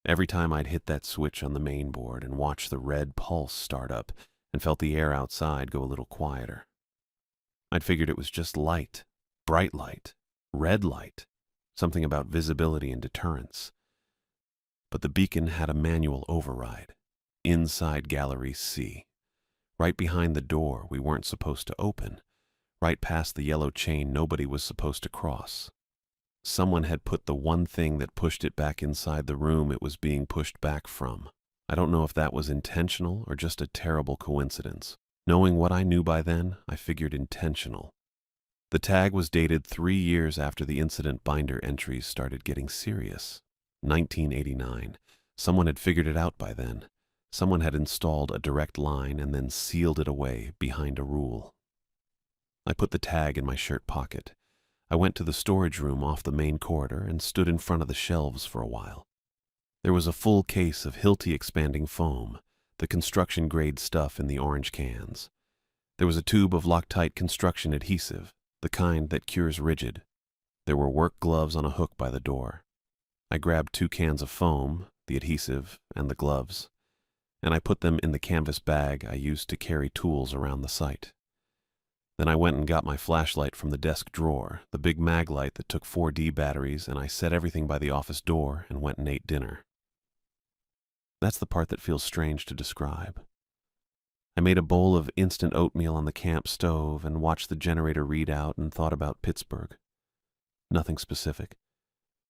Every time I'd hit that switch on the main board and watched the red pulse start up and felt the air outside go a little quieter. I'd figured it was just light, bright light, red light, something about visibility and deterrence. But the beacon had a manual override, inside gallery C, right behind the door we weren't supposed to open, right past the yellow chain nobody was supposed to cross. Someone had put the one thing that pushed it back inside the room it was being pushed back from. I don't know if that was intentional or just a terrible coincidence. Knowing what I knew by then, I figured intentional. The tag was dated 3 years after the incident binder entries started getting serious. 1989. Someone had figured it out by then. Someone had installed a direct line and then sealed it away behind a rule. I put the tag in my shirt pocket. I went to the storage room off the main corridor and stood in front of the shelves for a while. There was a full case of Hilti expanding foam, the construction-grade stuff in the orange cans. There was a tube of Loctite construction adhesive, the kind that cures rigid. There were work gloves on a hook by the door. I grabbed 2 cans of foam, the adhesive, and the gloves, and I put them in the canvas bag I used to carry tools around the site. Then I went and got my flashlight from the desk drawer, the big mag light that took 4D batteries, and I set everything by the office door and went and ate dinner. That's the part that feels strange to describe. I made a bowl of instant oatmeal on the camp stove and watched the generator read out and thought about Pittsburgh. Nothing specific,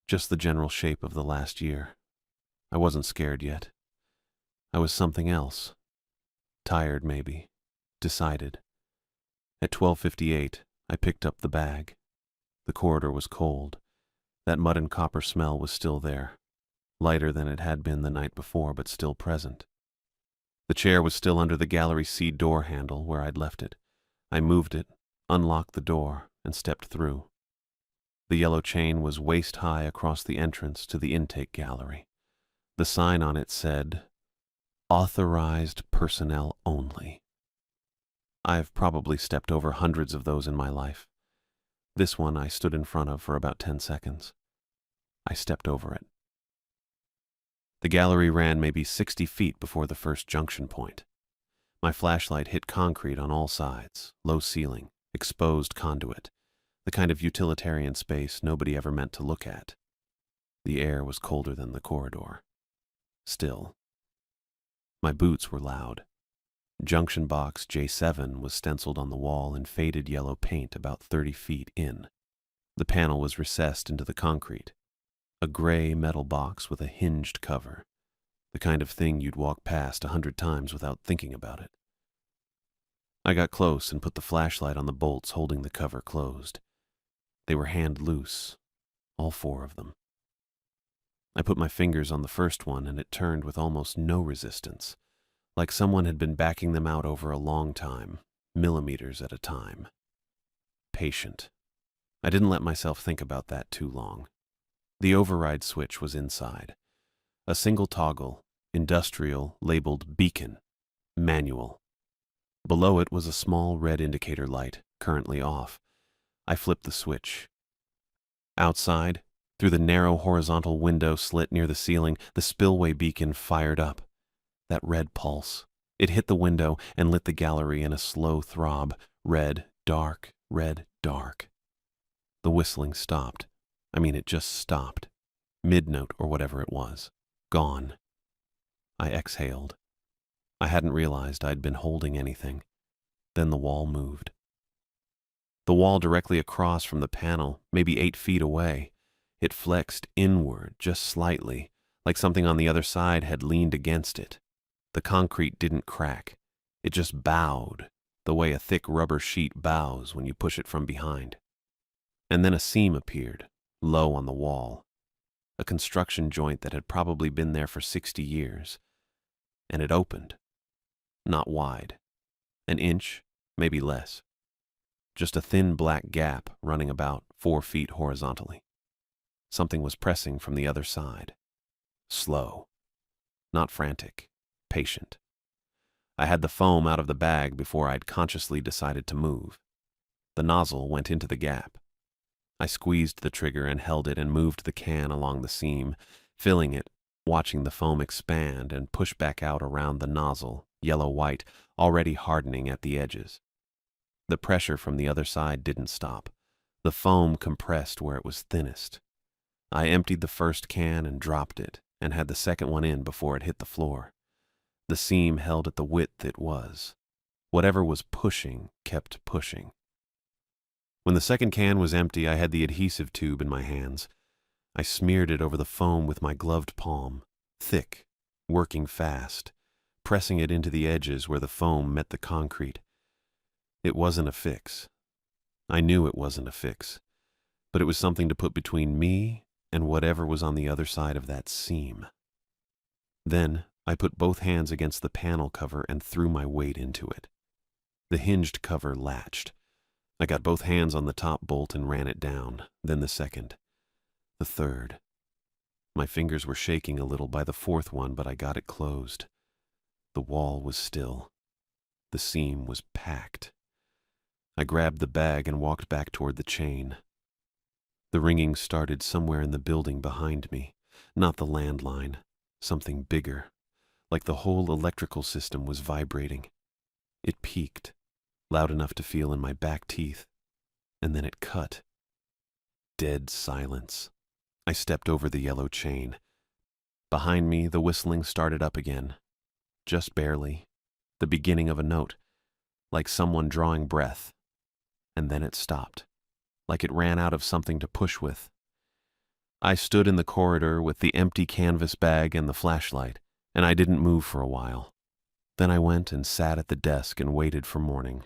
just the general shape of the last year. I wasn't scared yet. I was something else. Tired, maybe. Decided. At 12:58, I picked up the bag. The corridor was cold. That mud and copper smell was still there, lighter than it had been the night before, but still present. The chair was still under the gallery C door handle where I'd left it. I moved it, unlocked the door, and stepped through. The yellow chain was waist-high across the entrance to the intake gallery. The sign on it said, "Authorized personnel only." I've probably stepped over hundreds of those in my life. This one I stood in front of for about 10 seconds. I stepped over it. The gallery ran maybe 60 feet before the first junction point. My flashlight hit concrete on all sides, low ceiling, exposed conduit, the kind of utilitarian space nobody ever meant to look at. The air was colder than the corridor. Still. My boots were loud. Junction box J7 was stenciled on the wall in faded yellow paint about 30 feet in. The panel was recessed into the concrete. A gray metal box with a hinged cover, the kind of thing you'd walk past 100 times without thinking about it. I got close and put the flashlight on the bolts holding the cover closed. They were hand loose, all 4 of them. I put my fingers on the first one and it turned with almost no resistance, like someone had been backing them out over a long time, millimeters at a time. Patient. I didn't let myself think about that too long. The override switch was inside. A single toggle, industrial, labeled beacon, manual. Below it was a small red indicator light, currently off. I flipped the switch. Outside, through the narrow horizontal window slit near the ceiling, the spillway beacon fired up. That red pulse. It hit the window and lit the gallery in a slow throb. Red, dark, red, dark. The whistling stopped. It just stopped. Mid-note or whatever it was. Gone. I exhaled. I hadn't realized I'd been holding anything. Then the wall moved. The wall directly across from the panel, maybe 8 feet away, it flexed inward just slightly, like something on the other side had leaned against it. The concrete didn't crack. It just bowed, the way a thick rubber sheet bows when you push it from behind. And then a seam appeared, low on the wall, a construction joint that had probably been there for 60 years. And it opened. Not wide. An inch, maybe less. Just a thin black gap running about 4 feet horizontally. Something was pressing from the other side. Slow. Not frantic. Patient. I had the foam out of the bag before I'd consciously decided to move. The nozzle went into the gap. I squeezed the trigger and held it and moved the can along the seam, filling it, watching the foam expand and push back out around the nozzle, yellow-white, already hardening at the edges. The pressure from the other side didn't stop. The foam compressed where it was thinnest. I emptied the first can and dropped it, and had the second one in before it hit the floor. The seam held at the width it was. Whatever was pushing kept pushing. When the second can was empty, I had the adhesive tube in my hands. I smeared it over the foam with my gloved palm, thick, working fast, pressing it into the edges where the foam met the concrete. It wasn't a fix. I knew it wasn't a fix, but it was something to put between me and whatever was on the other side of that seam. Then I put both hands against the panel cover and threw my weight into it. The hinged cover latched. I got both hands on the top bolt and ran it down, then the second, the third. My fingers were shaking a little by the fourth one, but I got it closed. The wall was still. The seam was packed. I grabbed the bag and walked back toward the chain. The ringing started somewhere in the building behind me, not the landline, something bigger, like the whole electrical system was vibrating. It peaked, loud enough to feel in my back teeth, and then it cut. Dead silence. I stepped over the yellow chain. Behind me, the whistling started up again, just barely, the beginning of a note, like someone drawing breath, and then it stopped, like it ran out of something to push with. I stood in the corridor with the empty canvas bag and the flashlight, and I didn't move for a while. Then I went and sat at the desk and waited for morning.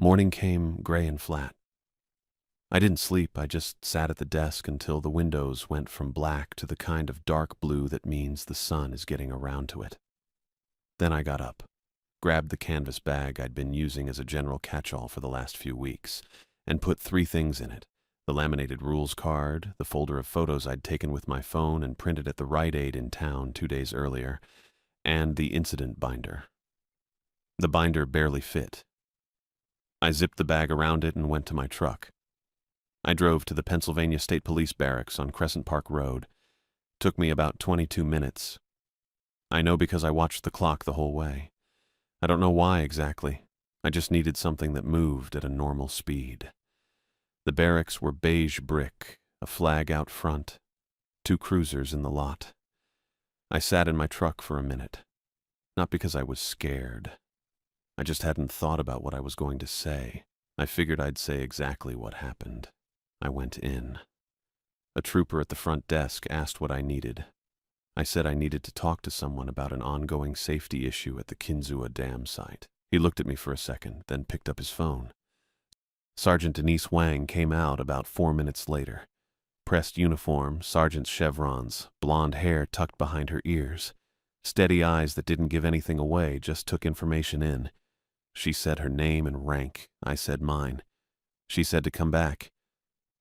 Morning came gray and flat. I didn't sleep, I just sat at the desk until the windows went from black to the kind of dark blue that means the sun is getting around to it. Then I got up, grabbed the canvas bag I'd been using as a general catch-all for the last few weeks, and put 3 things in it: the laminated rules card, the folder of photos I'd taken with my phone and printed at the Rite Aid in town 2 days earlier, and the incident binder. The binder barely fit. I zipped the bag around it and went to my truck. I drove to the Pennsylvania State Police Barracks on Crescent Park Road. Took me about 22 minutes. I know because I watched the clock the whole way. I don't know why exactly. I just needed something that moved at a normal speed. The barracks were beige brick, a flag out front, 2 cruisers in the lot. I sat in my truck for a minute. Not because I was scared. I just hadn't thought about what I was going to say. I figured I'd say exactly what happened. I went in. A trooper at the front desk asked what I needed. I said I needed to talk to someone about an ongoing safety issue at the Kinzua Dam site. He looked at me for a second, then picked up his phone. Sergeant Denise Wang came out about 4 minutes later. Pressed uniform, sergeant's chevrons, blonde hair tucked behind her ears. Steady eyes that didn't give anything away, just took information in. She said her name and rank. I said mine. She said to come back.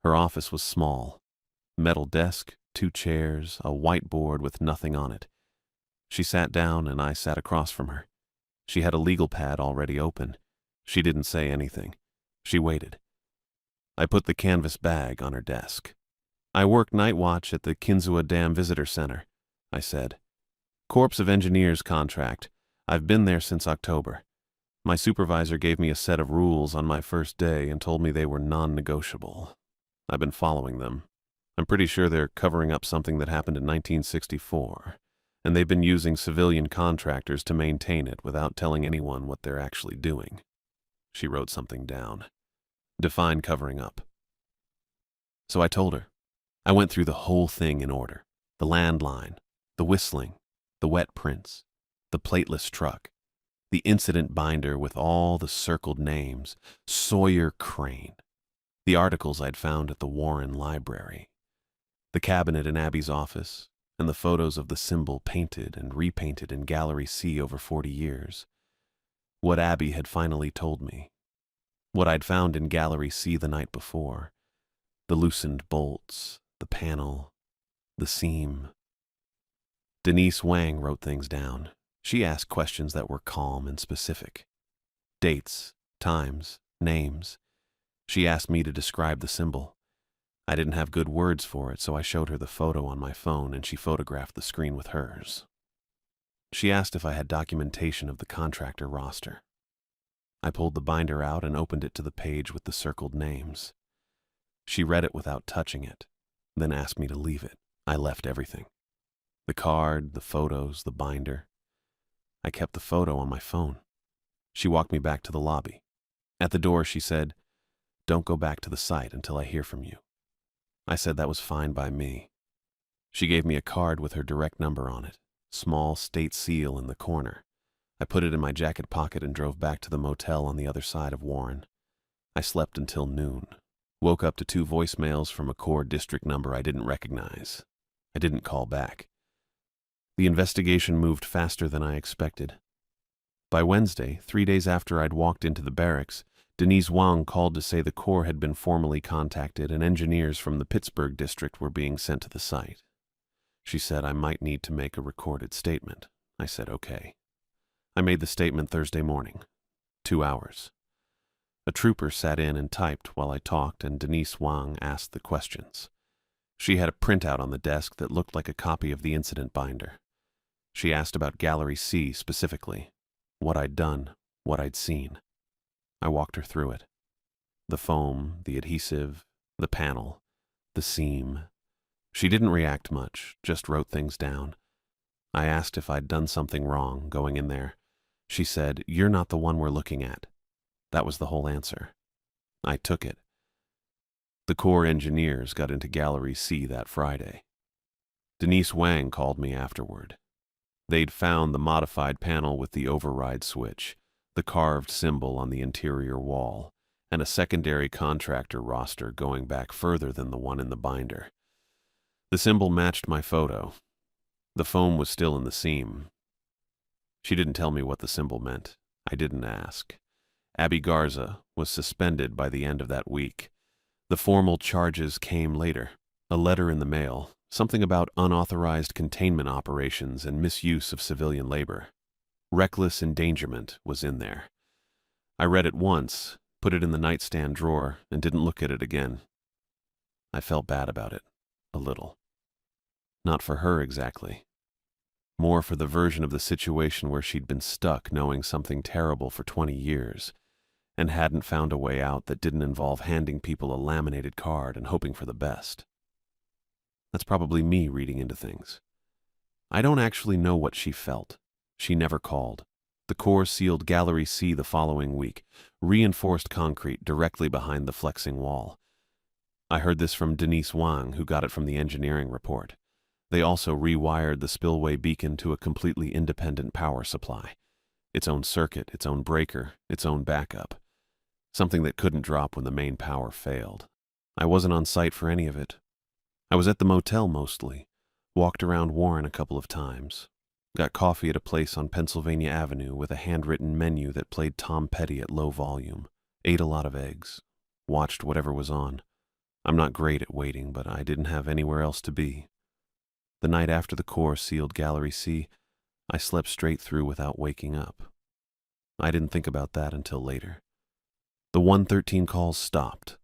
Her office was small. Metal desk, 2 chairs, a whiteboard with nothing on it. She sat down and I sat across from her. She had a legal pad already open. She didn't say anything. She waited. I put the canvas bag on her desk. I work night watch at the Kinzua Dam Visitor Center, I said. Corps of Engineers contract. I've been there since October. My supervisor gave me a set of rules on my first day and told me they were non-negotiable. I've been following them. I'm pretty sure they're covering up something that happened in 1964, and they've been using civilian contractors to maintain it without telling anyone what they're actually doing. She wrote something down. Define covering up. So I told her. I went through the whole thing in order. The landline, the whistling, the wet prints, the plateless truck, the incident binder with all the circled names, Sawyer Crane, the articles I'd found at the Warren Library, the cabinet in Abby's office, and the photos of the symbol painted and repainted in Gallery C over 40 years. What Abby had finally told me. What I'd found in Gallery C the night before. The loosened bolts, the panel, the seam. Denise Wang wrote things down. She asked questions that were calm and specific. Dates, times, names. She asked me to describe the symbol. I didn't have good words for it, so I showed her the photo on my phone and she photographed the screen with hers. She asked if I had documentation of the contractor roster. I pulled the binder out and opened it to the page with the circled names. She read it without touching it, then asked me to leave it. I left everything. The card, the photos, the binder. I kept the photo on my phone. She walked me back to the lobby. At the door, she said, "Don't go back to the site until I hear from you." I said that was fine by me. She gave me a card with her direct number on it, small state seal in the corner. I put it in my jacket pocket and drove back to the motel on the other side of Warren. I slept until noon. Woke up to 2 voicemails from a core district number I didn't recognize. I didn't call back. The investigation moved faster than I expected. By Wednesday, 3 days after I'd walked into the barracks, Denise Wang called to say the Corps had been formally contacted and engineers from the Pittsburgh district were being sent to the site. She said I might need to make a recorded statement. I said okay. I made the statement Thursday morning. 2 hours. A trooper sat in and typed while I talked and Denise Wang asked the questions. She had a printout on the desk that looked like a copy of the incident binder. She asked about Gallery C specifically, what I'd done, what I'd seen. I walked her through it. The foam, the adhesive, the panel, the seam. She didn't react much, just wrote things down. I asked if I'd done something wrong going in there. She said, "You're not the one we're looking at." That was the whole answer. I took it. The Corps engineers got into Gallery C that Friday. Denise Wang called me afterward. They'd found the modified panel with the override switch, the carved symbol on the interior wall, and a secondary contractor roster going back further than the one in the binder. The symbol matched my photo. The foam was still in the seam. She didn't tell me what the symbol meant. I didn't ask. Abby Garza was suspended by the end of that week. The formal charges came later. A letter in the mail, something about unauthorized containment operations and misuse of civilian labor. Reckless endangerment was in there. I read it once, put it in the nightstand drawer, and didn't look at it again. I felt bad about it, a little. Not for her exactly. More for the version of the situation where she'd been stuck knowing something terrible for 20 years and hadn't found a way out that didn't involve handing people a laminated card and hoping for the best. That's probably me reading into things. I don't actually know what she felt. She never called. The Corps sealed Gallery C the following week, reinforced concrete directly behind the flexing wall. I heard this from Denise Wang, who got it from the engineering report. They also rewired the spillway beacon to a completely independent power supply. Its own circuit, its own breaker, its own backup. Something that couldn't drop when the main power failed. I wasn't on site for any of it. I was at the motel mostly, walked around Warren a couple of times, got coffee at a place on Pennsylvania Avenue with a handwritten menu that played Tom Petty at low volume, ate a lot of eggs, watched whatever was on. I'm not great at waiting, but I didn't have anywhere else to be. The night after the Corps sealed Gallery C, I slept straight through without waking up. I didn't think about that until later. The 113 calls stopped.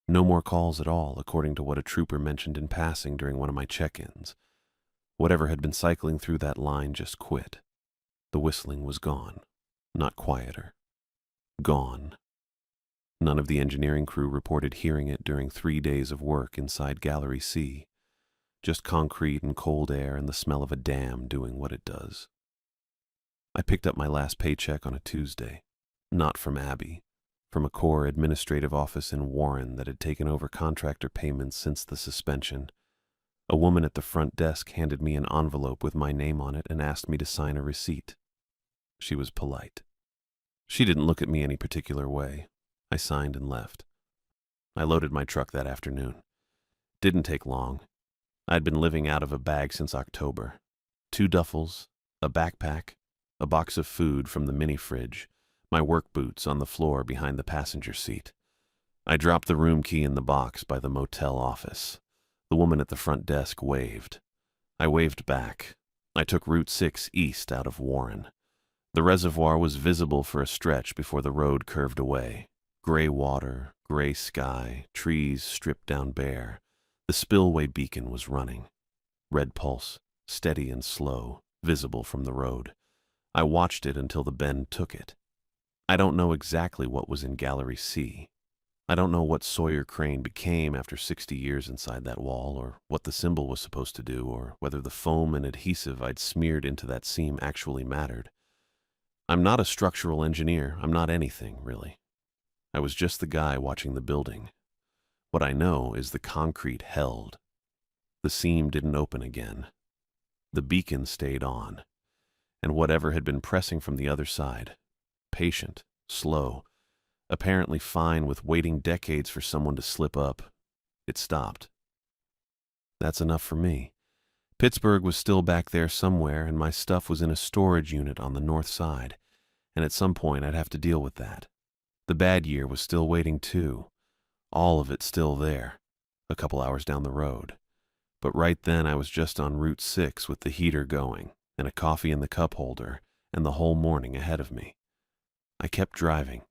No more calls at all, according to what a trooper mentioned in passing during one of my check-ins. Whatever had been cycling through that line just quit. The whistling was gone, not quieter. Gone. None of the engineering crew reported hearing it during 3 days of work inside Gallery C. Just concrete and cold air and the smell of a dam doing what it does. I picked up my last paycheck on a Tuesday. Not from Abby. from a core administrative office in Warren that had taken over contractor payments since the suspension. A woman at the front desk handed me an envelope with my name on it and asked me to sign a receipt. She was polite. She didn't look at me any particular way. I signed and left. I loaded my truck that afternoon. Didn't take long. I'd been living out of a bag since October. 2 duffels, a backpack, a box of food from the mini fridge, my work boots on the floor behind the passenger seat. I dropped the room key in the box by the motel office. The woman at the front desk waved. I waved back. I took Route 6 east out of Warren. The reservoir was visible for a stretch before the road curved away. Gray water, gray sky, trees stripped down bare. The spillway beacon was running. Red pulse, steady and slow, visible from the road. I watched it until the bend took it. I don't know exactly what was in Gallery C. I don't know what Sawyer Crane became after 60 years inside that wall, or what the symbol was supposed to do, or whether the foam and adhesive I'd smeared into that seam actually mattered. I'm not a structural engineer. I'm not anything, really. I was just the guy watching the building. What I know is the concrete held. The seam didn't open again. The beacon stayed on. And whatever had been pressing from the other side, patient, slow, apparently fine with waiting decades for someone to slip up, it stopped. That's enough for me. Pittsburgh was still back there somewhere, and my stuff was in a storage unit on the north side, and at some point I'd have to deal with that. The bad year was still waiting too. All of it still there, a couple hours down the road. But right then I was just on Route 6 with the heater going, and a coffee in the cup holder, and the whole morning ahead of me. I kept driving,